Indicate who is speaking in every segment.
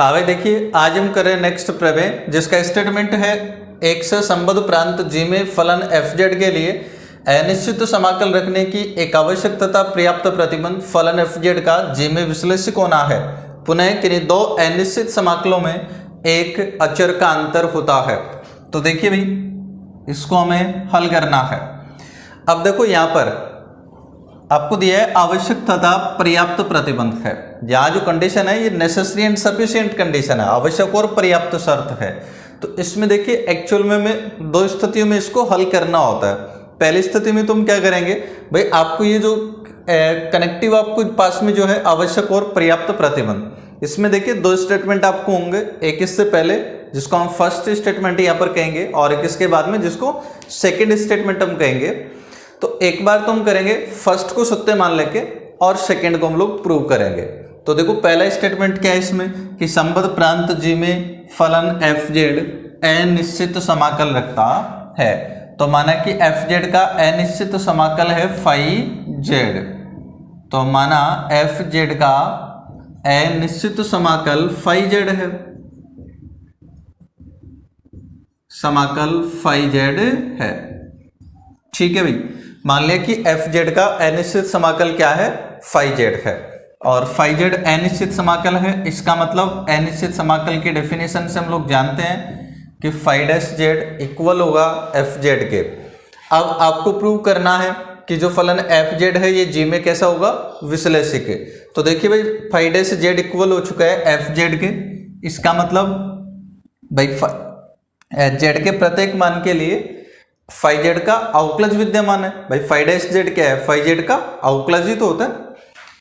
Speaker 1: हाँ भाई देखिए, आज हम कर रहे हैं नेक्स्ट प्रमेय, जिसका स्टेटमेंट है एक से संबद्ध प्रांत जी में फलन एफ जेड के लिए अनिश्चित समाकल रखने की एक आवश्यक तथा पर्याप्त प्रतिबंध फलन एफ जेड का जी में विश्लेषित होना है। पुनः किन्हीं दो अनिश्चित समाकलों में एक अचर का अंतर होता है। तो देखिए भाई, इसको हमें हल करना है। अब देखो यहाँ पर आपको दिया है आवश्यक तथा पर्याप्त प्रतिबंध है। यहाँ जो कंडीशन है ये नेसेसरी एंड सफिशिएंट कंडीशन है, आवश्यक और पर्याप्त शर्त है। तो इसमें देखिए एक्चुअल में हमें दो स्थितियों में इसको हल करना होता है। पहली स्थिति में तुम क्या करेंगे भाई, आपको ये जो कनेक्टिव आपको पास में जो है आवश्यक और पर्याप्त प्रतिबंध, इसमें देखिए दो स्टेटमेंट आपको होंगे, एक इससे पहले जिसको हम फर्स्ट स्टेटमेंट यहाँ पर कहेंगे और एक इसके बाद में जिसको सेकेंड स्टेटमेंट हम कहेंगे। तो एक बार तो हम करेंगे फर्स्ट को सत्य मान लेके और सेकेंड को हम लोग प्रूव करेंगे। तो देखो पहला स्टेटमेंट क्या है इसमें कि संबद्ध प्रांत जी में फलन एफ जेड अनिश्चित समाकल रखता है। तो माना कि एफ जेड का अनिश्चित समाकल है फाई जेड। तो माना एफ जेड का अनिश्चित समाकल फाई जेड है, समाकल फाई जेड है। ठीक है भाई, मान लिया कि एफ जेड का अनिश्चित समाकल क्या है, फाई जेड है और फाई जेड अनिश्चित समाकल है। इसका मतलब अनिश्चित समाकल की डेफिनेशन से हम लोग जानते हैं कि फाई डैश जेड इक्वल होगा एफ जेड के। अब आपको प्रूव करना है कि जो फलन एफ जेड है ये जी में कैसा होगा, विश्लेषिक है। तो देखिए भाई, फाई डैश जेड इक्वल हो चुका है एफ जेड के। इसका मतलब भाई जेड के प्रत्येक मान के लिए फाई जेड का अवकलज विद्यमान है। भाई फाई डैश जेड क्या है, फाई जेड का अवकलज ही तो होता है।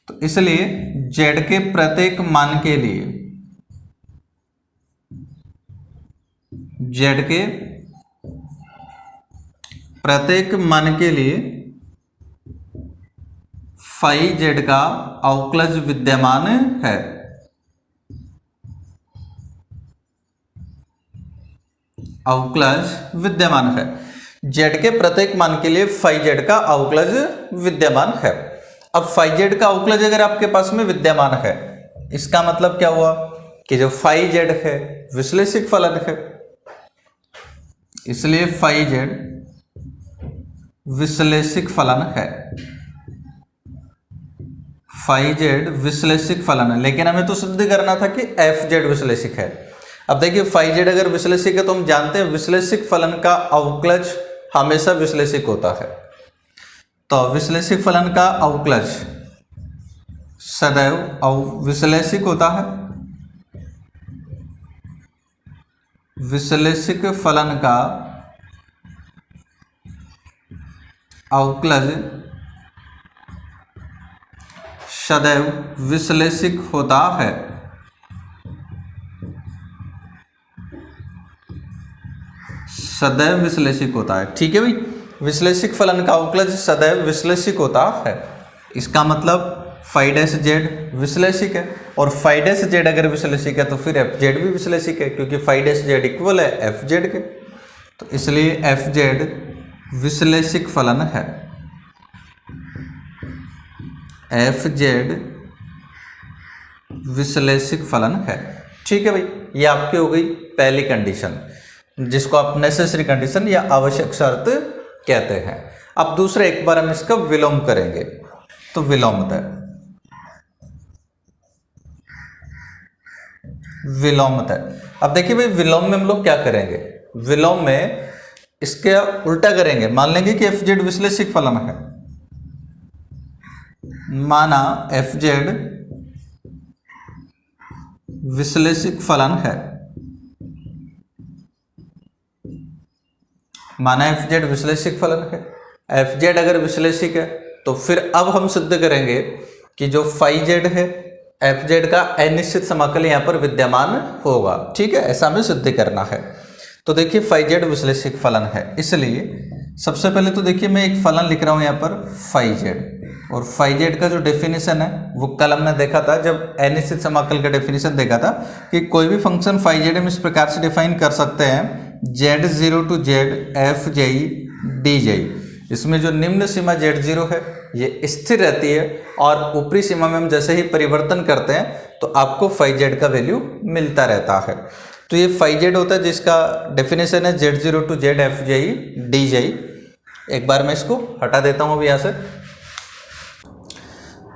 Speaker 1: तो इसलिए जेड के प्रत्येक मान के लिए, जेड के प्रत्येक मान के लिए फाई जेड का अवकलज विद्यमान है। अवकलज विद्यमान है, जेड के प्रत्येक मान के लिए फाई जेड का अवकलज विद्यमान है। अब फाई जेड का अवकलज अगर आपके पास में विद्यमान है, इसका मतलब क्या हुआ कि जो फाई जेड है विश्लेषिक फलन है, इसलिए फाई जेड विश्लेषिक फलन है। फाई जेड विश्लेषिक फलन है, लेकिन हमें तो सिद्ध करना था कि एफ जेड विश्लेषिक है। अब देखिए फाई जेड अगर विश्लेषिक है तो हम जानते हैं विश्लेषिक फलन का अवकलज हमेशा विश्लेषिक होता है। तो विश्लेषिक फलन का अवकलज सदैव विश्लेषिक होता है। विश्लेषिक फलन का अवकलज सदैव विश्लेषिक होता है। सदैव विश्लेषिक होता है। ठीक है भाई, विश्लेषिक फलन का अवकलज सदैव विश्लेषिक होता है। इसका मतलब फाई डैश जेड विश्लेषिक है और फाई डैश जेड अगर विश्लेषिक है तो फिर एफ जेड भी विश्लेषिक है, क्योंकि फाई डैश जेड इक्वल है एफ जेड के। तो इसलिए एफ जेड विश्लेषिक फलन है। एफ जेड विश्लेषिक फलन है। ठीक है भाई, ये आपकी हो गई पहली कंडीशन, जिसको आप नेसेसरी कंडीशन या आवश्यक शर्त कहते हैं। अब दूसरा एक बार हम इसका विलोम करेंगे। तो विलोमतः, विलोमतः। अब देखिए भाई, विलोम में हम लोग क्या करेंगे, विलोम में इसके उल्टा करेंगे। मान लेंगे कि एफ जेड विश्लेषिक फलन है। माना एफ जेड विश्लेषिक फलन है। माना एफ जेड विश्लेषिक फलन है। एफ जेड अगर विश्लेषिक है तो फिर अब हम सिद्ध करेंगे कि जो फाई जेड है एफ जेड का अनिश्चित समाकल यहाँ पर विद्यमान होगा। ठीक है, ऐसा हमें सिद्ध करना है। तो देखिए फाई जेड विश्लेषिक फलन है, इसलिए सबसे पहले तो देखिए मैं एक फलन लिख रहा हूँ यहाँ पर फाई जेड, और फाई जेड का जो डेफिनेशन है वो कल हमने देखा था जब अनिश्चित समाकल का डेफिनेशन देखा था कि कोई भी फंक्शन फाई जेड हम इस प्रकार से डिफाइन कर सकते हैं, Z0 to Z f j D j। इसमें जो निम्न सीमा Z0 है ये स्थिर रहती है और ऊपरी सीमा में हम जैसे ही परिवर्तन करते हैं तो आपको फाई जेड का वैल्यू मिलता रहता है। तो ये फाई जेड होता है जिसका डेफिनेशन है Z0 to Z FJ DJ। एक बार मैं इसको हटा देता हूँ अभी यहाँ से।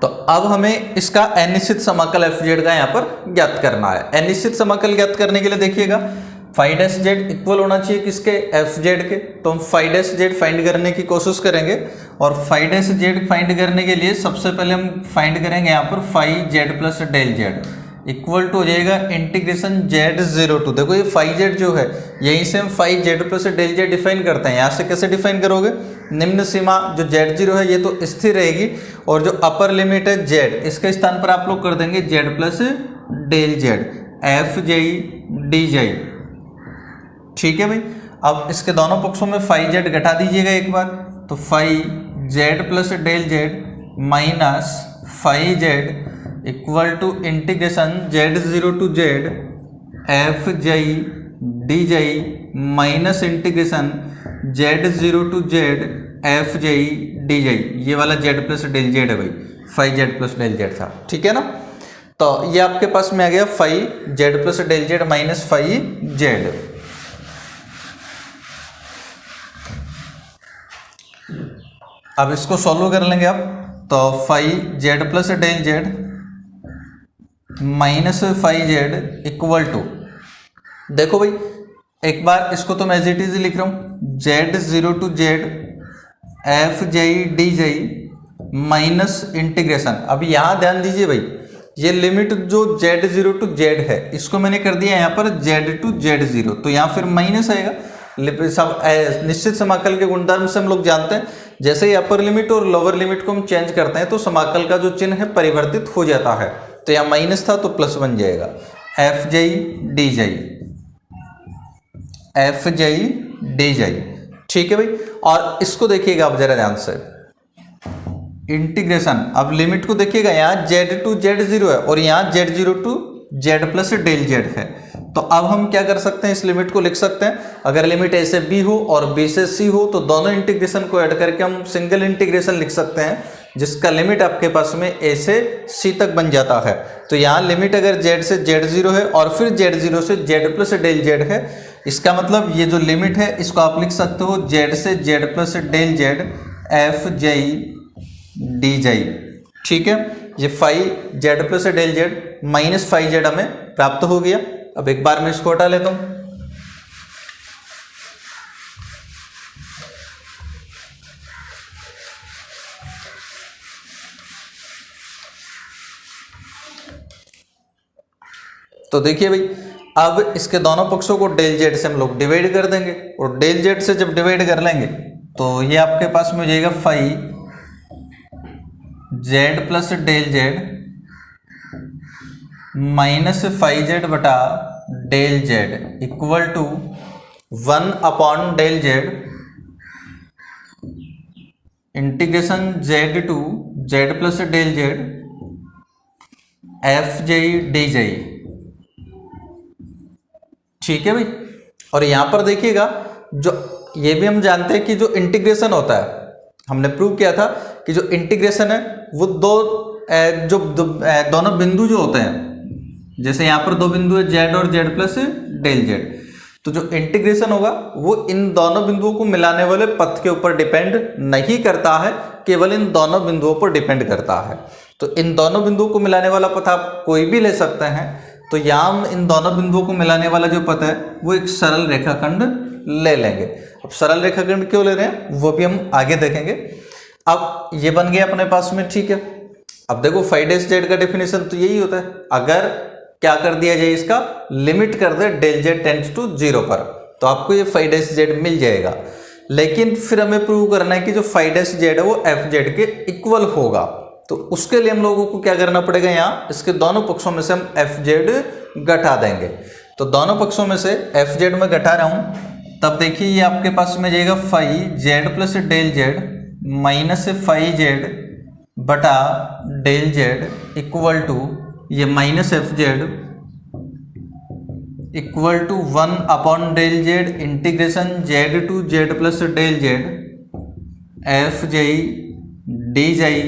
Speaker 1: तो अब हमें इसका अनिश्चित समाकल FZ का यहाँ पर ज्ञात करना है। अनिश्चित समाकल ज्ञात करने के लिए देखिएगा फाई डैश जेड इक्वल होना चाहिए किसके, FZ के। तो हम फाई डैश जेड फाइंड करने की कोशिश करेंगे और फाई डैश जेड फाइंड करने के लिए सबसे पहले हम फाइंड करेंगे यहाँ पर phi Z plus del Z equal to हो जाएगा इंटीग्रेशन Z0 टू, देखो ये फाई जेड जो है यहीं से हम phi Z plus del Z define करते हैं। यहाँ से कैसे डिफाइन करोगे, निम्न सीमा जो Z0 है ये तो स्थिर रहेगी और जो अपर लिमिट है Z इसके स्थान पर आप लोग कर देंगे Z plus del Z FJ DJ। ठीक है भाई, अब इसके दोनों पक्षों में फाई जेड घटा दीजिएगा एक बार, तो phi Z plus del Z minus phi Z equal to integration Z0 to Z FJ DJ minus integration Z0 to Z FJ DJ। ये वाला Z प्लस डेल जेड है भाई, phi Z plus del Z था, ठीक है ना। तो ये आपके पास में आ गया phi Z plus del Z minus phi Z. अब इसको सॉल्व कर लेंगे आप, तो phi Z plus del Z minus phi Z equal to, देखो भाई एक बार इसको तो मैं एज इट इज लिख रहा हूँ Z0 to Z FJ DJ minus integration. अब यहाँ ध्यान दीजिए भाई, ये लिमिट जो Z0 टू Z है इसको मैंने कर दिया यहाँ पर Z टू Z0, तो यहाँ फिर माइनस आएगा। सब निश्चित समाकल के गुणधर्म से हम लोग जानते हैं, जैसे ही अपर लिमिट और लोअर लिमिट को हम चेंज करते हैं तो समाकल का जो चिन्ह है परिवर्तित हो जाता है। तो यहाँ माइनस था तो प्लस बन जाएगा FJ DJ FJ DJ। ठीक है भाई, और इसको देखिएगा आप जरा ध्यान से, इंटीग्रेशन अब लिमिट को देखिएगा, यहाँ Z टू Z0 है और यहाँ Z0 to Z plus del Z है। तो अब हम क्या कर सकते हैं, इस लिमिट को लिख सकते हैं, अगर लिमिट A से B हो और B से C हो तो दोनों इंटीग्रेशन को ऐड करके हम सिंगल इंटीग्रेशन लिख सकते हैं जिसका लिमिट आपके पास में A से C तक बन जाता है। तो यहाँ लिमिट अगर Z से Z0 है और फिर Z0 से Z प्लस डेल जेड है, इसका मतलब ये जो लिमिट है इसको आप लिख सकते हो Z से Z plus del Z FJ DJ। ठीक है, ये phi Z plus del Z minus phi Z हमें प्राप्त हो गया। अब एक बार मैं इसको हटा लेता हूं, तो देखिए भाई अब इसके दोनों पक्षों को डेल जेड से हम लोग डिवाइड कर देंगे और डेल जेड से जब डिवाइड कर लेंगे तो ये आपके पास में हो जाएगा phi Z plus del Z minus phi Z बटा del Z equal to 1 upon del Z integration Z to Z plus del Z FJ DJ। ठीक है भाई, और यहां पर देखिएगा जो ये भी हम जानते हैं कि जो इंटीग्रेशन होता है, हमने प्रूव किया था कि जो इंटीग्रेशन है वो दोनों बिंदु जो होते हैं, जैसे यहाँ पर दो बिंदु है Z और Z प्लस डेल जेड, तो जो इंटीग्रेशन होगा वो इन दोनों बिंदुओं को मिलाने वाले पथ के ऊपर डिपेंड नहीं करता है, केवल इन दोनों बिंदुओं पर डिपेंड करता है। तो इन दोनों बिंदुओं को मिलाने वाला पथ आप कोई भी ले सकते हैं। तो यहाँ हम इन दोनों बिंदुओं को मिलाने वाला जो पथ है वो एक सरल रेखाखंड ले लेंगे। अब सरल रेखाखंड क्यों ले रहे हैं वो भी हम आगे देखेंगे। अब ये बन गया अपने पास में, ठीक है। अब देखो फाई डैश जेड का डेफिनेशन तो यही होता है, अगर क्या कर दिया जाए, इसका लिमिट कर दे डेल जेड टेंड्स टू 0 पर, तो आपको ये फाई डैश जेड मिल जाएगा। लेकिन फिर हमें प्रूव करना है कि जो फाई डैश जेड है वो एफ जेड के इक्वल होगा। तो उसके लिए हम लोगों को क्या करना पड़ेगा, यहाँ इसके दोनों पक्षों में से हम एफ जेड घटा देंगे। तो दोनों पक्षों में से एफ जेड में घटा रहा हूँ, तब देखिए ये आपके पास में जाएगा phi Z plus del Z minus phi Z बटा डेल जेड इक्वल टू ये minus F Z equal to 1 upon del Z integration Z to Z plus del Z F J D J,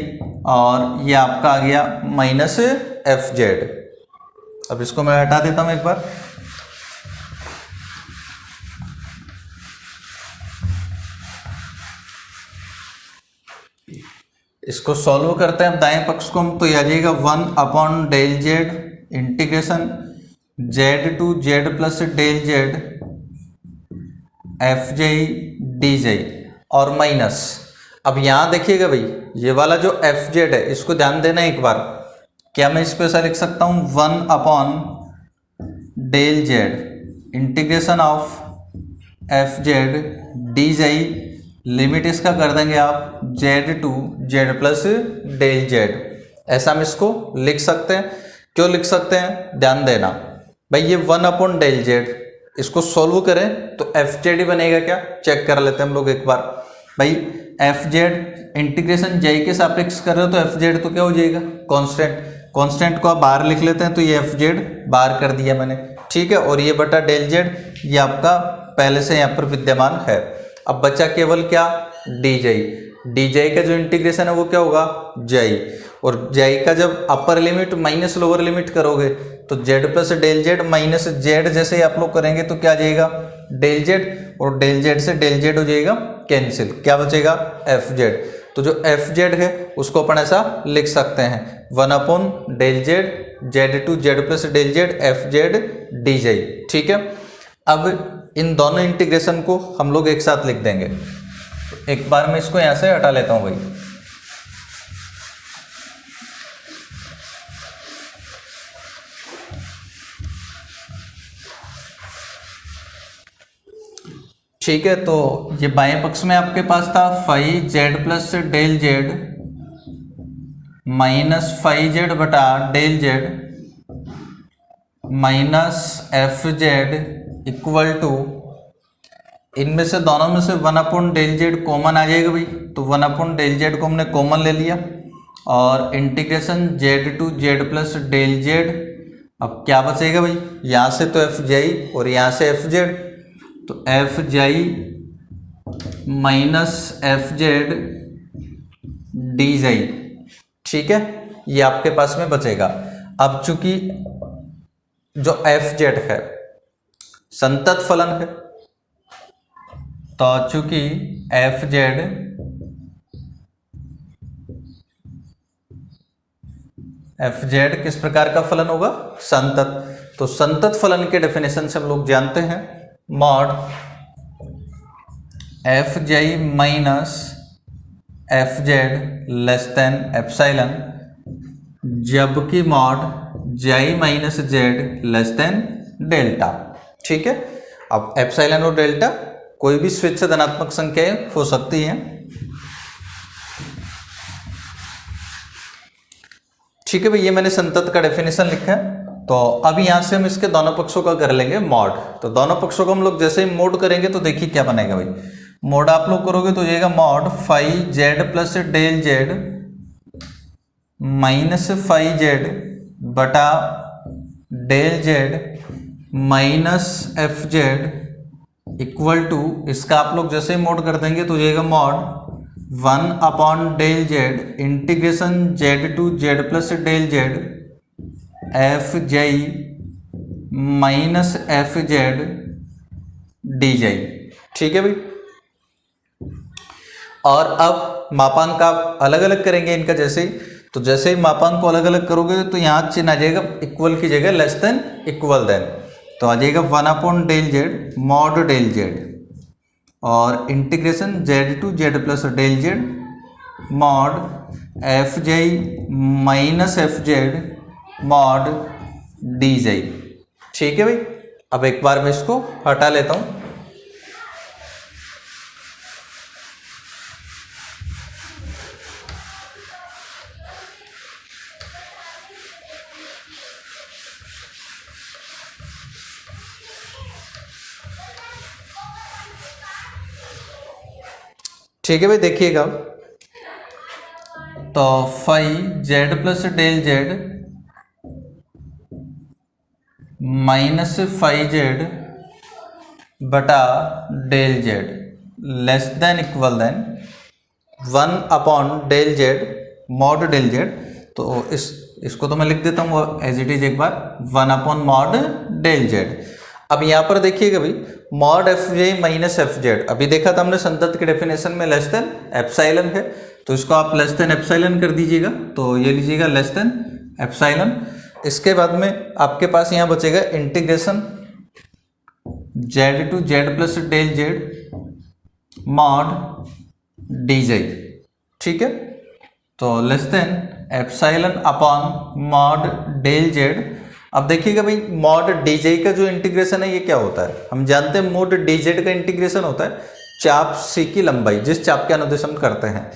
Speaker 1: और ये आपका आ गया minus F Z. अब इसको मैं हटा देता हूं एक बार। इसको सॉल्व करते हैं दाएं पक्ष को हम, तो ये आ जाएगा 1/del z integration z to z plus del z F J D J, और माइनस, अब यहां देखिएगा भाई ये वाला जो एफ जेड है इसको ध्यान देना एक बार। क्या मैं इस पे ऐसा लिख सकता हूं 1/del z integration of F Z D J, limit इसका कर देंगे आप z to z plus del z। ऐसा हम इसको लिख सकते हैं। क्यों लिख सकते हैं ध्यान देना भाई, ये 1/del z, इसको सॉल्व करें तो एफ जेड ही बनेगा क्या, चेक कर लेते हैं हम लोग एक बार। भाई एफ जेड इंटीग्रेशन जे के सापेक्ष कर रहे हो तो एफ जेड तो क्या हो जाएगा कांस्टेंट, कांस्टेंट को आप बाहर लिख लेते हैं, तो ये एफ जेड बाहर कर दिया मैंने, ठीक है। और ये बटा डेल जेड ये आपका पहले से यहाँ पर विद्यमान है। अब बचा केवल क्या डी जेई, डी जेई का जो इंटीग्रेशन है वो क्या होगा जेई, और जेई का जब upper limit minus lower limit करोगे तो Z plus del Z minus Z जैसे ही आप लोग करेंगे तो क्या आ जाएगा डेल जेड, और डेल जेड से डेल जेड हो जाएगा कैंसिल, क्या बचेगा एफ जेड। तो जो एफ जेड है उसको अपन ऐसा लिख सकते हैं 1/del z Z to Z plus del Z F Z D JEE, ठीक है। अब इन दोनों इंटीग्रेशन को हम लोग एक साथ लिख देंगे। एक बार मैं इसको यहां से हटा लेता हूं भाई। ठीक है, तो ये बाएं पक्ष में आपके पास था five Z plus del Z minus five Z बटा del Z minus F Z equal to, इनमें से दोनों में से 1/del z कॉमन आ जाएगा भाई, तो 1/del z को हमने कॉमन ले लिया, और integration z to z plus del z। अब क्या बचेगा भाई, यहाँ से तो एफ जाई और यहाँ से एफ जेड, तो एफ जाई माइनस एफ जेड डी जाई, ठीक है, ये आपके पास में बचेगा। अब चूंकि जो एफ जेड है संतत फलन है, तो चूंकि एफ जेड किस प्रकार का फलन होगा संतत, तो संतत फलन के डेफिनेशन से हम लोग जानते हैं mod F JEE minus F Z less than epsilon, जबकि mod Z minus Z less than delta, ठीक है। अब एप्सिलॉन और डेल्टा कोई भी स्विच से धनात्मक संख्याएं हो सकती हैं, ठीक है भाई। ये मैंने संतत का डेफिनेशन लिखा है। तो अब यहां से हम इसके दोनों पक्षों का कर लेंगे मॉड। तो दोनों पक्षों को हम लोग जैसे ही मोड करेंगे तो देखिए क्या बनेगा भाई, मोड आप लोग करोगे तो जाएगा mod five Z plus del Z minus five Z बटा del Z minus F Z equal to, इसका आप लोग जैसे ही मोड कर देंगे तो जाएगा mod 1/del z integration Z to Z plus del Z F JEE minus F Z D JEE, ठीक है भाई। और अब मापांक आप अलग अलग करेंगे इनका जैसे ही, तो जैसे ही मापांक को अलग अलग करोगे तो यहाँ चिन्ह आ जाएगा इक्वल की जगह लेस देन इक्वल देन, तो आ जाएगा 1/del z mod del Z और integration Z to Z plus del Z mod F JEE minus F Z mod D JEE, ठीक है भाई। अब एक बार मैं इसको हटा लेता हूं। ठीक है भाई, देखिएगा तो five Z plus del Z minus five Z बटा del Z less than equal than 1/del z mod del z। तो इसको तो मैं लिख देता हूँ एज इट इज एक बार, 1/mod del z। अब यहाँ पर देखिएगा भाई, मॉड एफ जे माइनस एफ जेड, अभी देखा था हमने संतत के डेफिनेशन में लेस देन एप्साइलन है, तो इसको आप लेस देन एप्साइलन कर दीजिएगा, तो ये लीजिएगा लेस देन एप्साइलन। इसके बाद में आपके पास यहाँ बचेगा integration Z to Z plus del Z mod d j, ठीक है। तो less than epsilon upon mod del z. अब देखिएगा भाई, मॉड डी जे का जो इंटीग्रेशन है ये क्या होता है, हम जानते हैं मॉड डी जेड का इंटीग्रेशन होता है चाप सी की लंबाई, जिस चाप के अनुदेश हम करते हैं।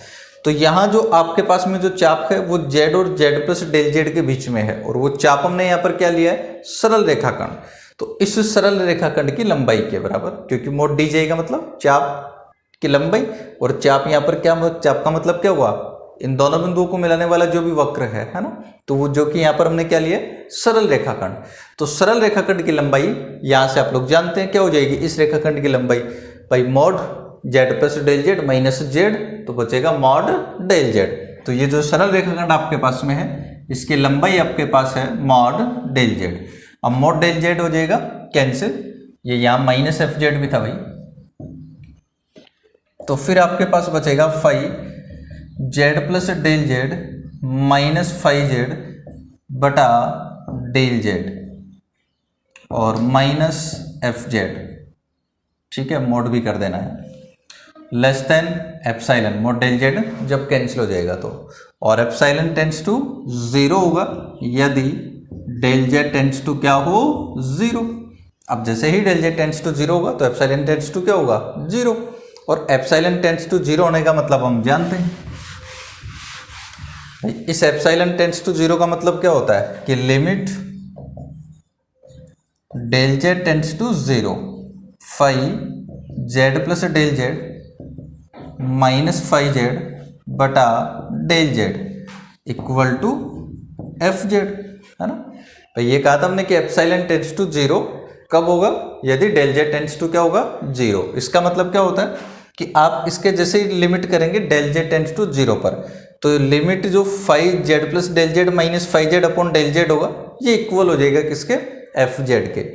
Speaker 1: तो यहाँ जो आपके पास में जो चाप है वो जेड और जेड प्लस डेल जेड के बीच में है, और वो चाप हमने यहाँ पर क्या लिया है, सरल रेखाखंड। तो इस सरल रेखाखंड की लंबाई के बराबर, क्योंकि मॉड डी जे का मतलब चाप की लंबाई, और चाप यहाँ पर क्या, चाप का मतलब क्या हुआ, इन दोनों बिंदुओं को मिलाने वाला जो भी वक्र है ना, तो वो जो कि यहाँ पर हमने क्या लिया, सरल रेखाखंड। तो सरल रेखाखंड की लंबाई यहाँ से आप लोग जानते हैं क्या हो जाएगी, इस रेखाखंड की लंबाई भाई mod z plus del Z minus z, तो बचेगा मॉड डेल जेड। तो ये जो सरल रेखाखंड आपके पास में है इसकी लंबाई आपके पास है मॉड डेल जेड। अब मॉड डेल जेड हो जाएगा कैंसिल, ये यहाँ माइनस एफ जेड भी था भाई, तो फिर आपके पास बचेगा five Z plus del Z minus five Z बटा डेल जेड और माइनस एफ जेड, ठीक है, मोड भी कर देना है, less than epsilon mod del z जब कैंसिल हो जाएगा तो, और एप्साइलन टेंस टू 0 होगा यदि डेल जेड टेंस टू क्या हो, 0। अब जैसे ही डेल जेड टेंस टू 0 होगा तो एप्साइलन टेंस टू क्या होगा, 0, और एप्साइलन टेंस टू 0 होने का मतलब हम जानते हैं, इस एप्साइलन टेंस टू 0 का मतलब क्या होता है कि limit del Z tends to 0 five Z plus del Z minus five Z बटा del Z equal to F Z, है ना। तो ये कहा था हमने कि एप्साइलन टेंस टू 0 कब होगा, यदि डेल जेड टेंस टू क्या होगा, 0। इसका मतलब क्या होता है कि आप इसके जैसे ही लिमिट करेंगे डेल जेड टेंस टू 0 पर, तो लिमिट जो 5 z plus del Z minus 5 z upon del z होगा ये इक्वल हो जाएगा किसके, एफ जेड के।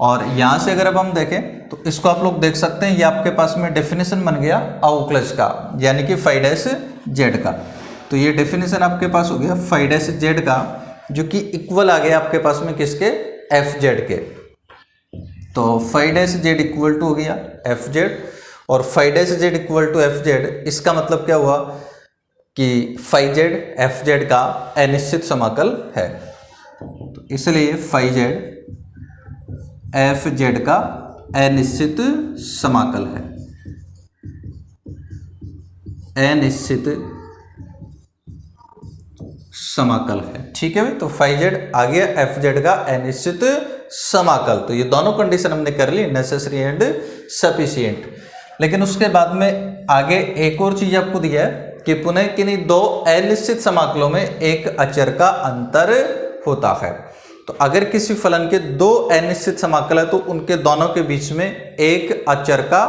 Speaker 1: और यहाँ से अगर अब हम देखें तो इसको आप लोग देख सकते हैं, ये आपके पास में डेफिनेशन बन गया आउक्लज का, यानी कि 5 जेड का। तो ये डेफिनेशन आपके पास हो गया 5 जेड का, जो कि इक्वल आ गया आपके पास में किसके, एफ जेड के। तो 5 जेड इक्वल टू हो गया एफ जेड, और 5 z equal to F z, इसका मतलब क्या हुआ कि 5 जेड एफ जेड का अनिश्चित समाकल है। तो इसलिए 5 जेड एफ जेड का अनिश्चित समाकल है, अनिश्चित समाकल है, ठीक है भाई। तो 5 जेड आ गया एफ जेड का अनिश्चित समाकल। तो ये दोनों कंडीशन हमने कर ली, नेसेसरी एंड सफिशिएंट। लेकिन उसके बाद में आगे एक और चीज आपको दिया है कि पुनः किन्हीं दो अनिश्चित समाकलों में एक अचर का अंतर होता है। तो अगर किसी फलन के दो अनिश्चित समाकल है तो उनके दोनों के बीच में एक अचर का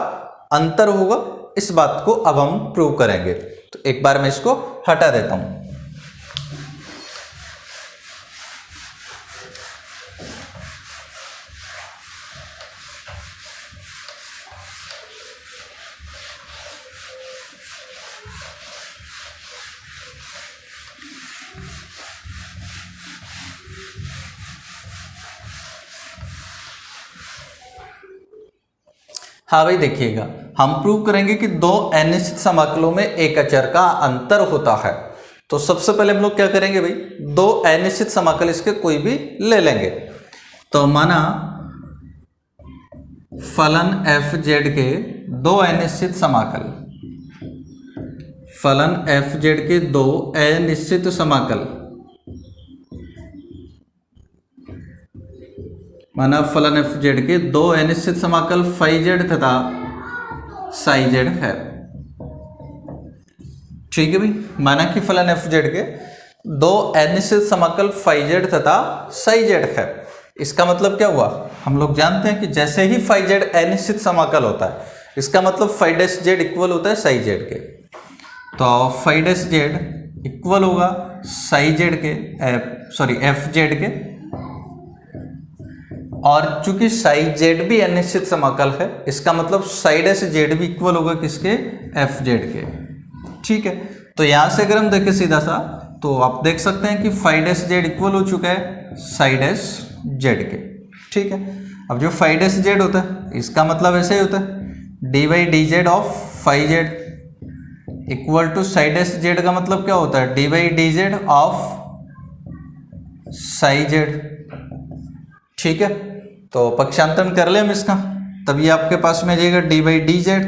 Speaker 1: अंतर होगा। इस बात को अब हम प्रूव करेंगे। तो एक बार मैं इसको हटा देता हूं। हाँ भाई देखिएगा, हम प्रूव करेंगे कि दो अनिश्चित समाकलों में एक अचर का अंतर होता है। तो सबसे पहले हम लोग क्या करेंगे भाई, दो अनिश्चित समाकल इसके कोई भी ले लेंगे। तो माना फलन एफ जेड के दो अनिश्चित समाकल, फलन एफ जेड के दो अनिश्चित समाकल, माना फलन एफ जेड के दो अनिश्चित समाकल फाई जेड तथा साई जेड है। ठीक है भाई, माना कि फलन एफ जेड के दो अनिश्चित समाकल फाई जेड तथा साई जेड है। इसका मतलब क्या हुआ, हम लोग जानते हैं कि जैसे ही फाई जेड अनिश्चित समाकल होता है, इसका मतलब फाई डैश जेड इक्वल होता है साई जेड के। तो फाई डैश जेड इक्वल होगा साई जेड के एफ जेड के, और चूंकि साई जेड भी अनिश्चित समाकल है, इसका मतलब साई डैश जेड भी इक्वल होगा किसके, एफ जेड के। ठीक है, तो यहां से अगर हम देखें सीधा सा तो आप देख सकते हैं कि फाई डैश जेड इक्वल हो चुका है साई डैश जेड के। ठीक है, अब जो फाई डैश जेड होता है इसका मतलब ऐसे ही होता है d by d z of phi Z equal to psi dash z का मतलब क्या होता है, d by d z of psi z. ठीक है, तो पक्षांतरण कर ले हम इसका, तभी आपके पास में जाएगा d by d z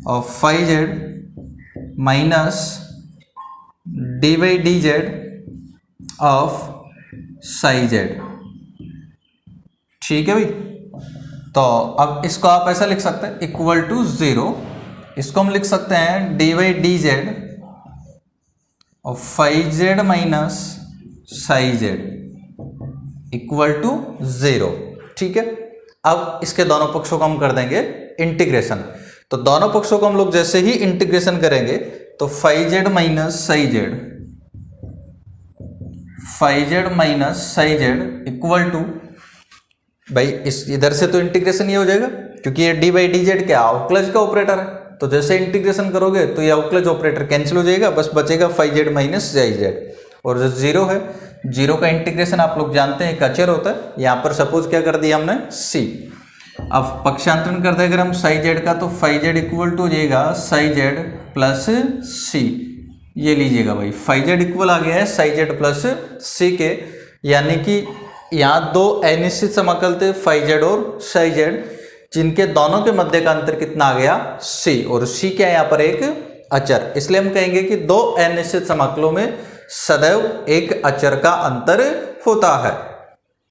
Speaker 1: of phi z minus d by d z of psi z. ठीक है भाई, तो अब इसको आप ऐसा लिख सकते हैं इक्वल टू 0, इसको हम लिख सकते हैं d by d z of phi z minus psi z equal to 0। ठीक है, अब इसके दोनों पक्षों को हम कर देंगे इंटीग्रेशन। तो दोनों पक्षों को हम लोग जैसे ही इंटीग्रेशन करेंगे तो phi z minus psi z, phi z minus psi z equal to, भाई इस इधर से तो इंटीग्रेशन ये हो जाएगा क्योंकि ये डी बाई डी जेड क्या अवकलज का ऑपरेटर है, तो जैसे इंटीग्रेशन करोगे तो ये अवकलज ऑपरेटर कैंसिल हो जाएगा, बस बचेगा phi z minus psi z. और जो 0 है, 0 का इंटीग्रेशन आप लोग जानते हैं एक अचर होता है, यहाँ पर सपोज क्या कर दिया हमने c। अब पक्षांतरण कर दे अगर हम साई जेड का तो फाई जेड इक्वल टू हो जाएगा साई जेड प्लस सी। ये लीजिएगा भाई फाई जेड इक्वल आ गया है साई जेड प्लस सी के, यानी कि यहाँ दो अनिश्चित समाकल थे फाई जेड और साई जेड, जिनके दोनों के मध्य का अंतर कितना आ गया c, और c क्या है यहाँ पर एक अचर, इसलिए हम कहेंगे कि दो अनिश्चित समाकलों में सदैव एक अचर का अंतर होता है।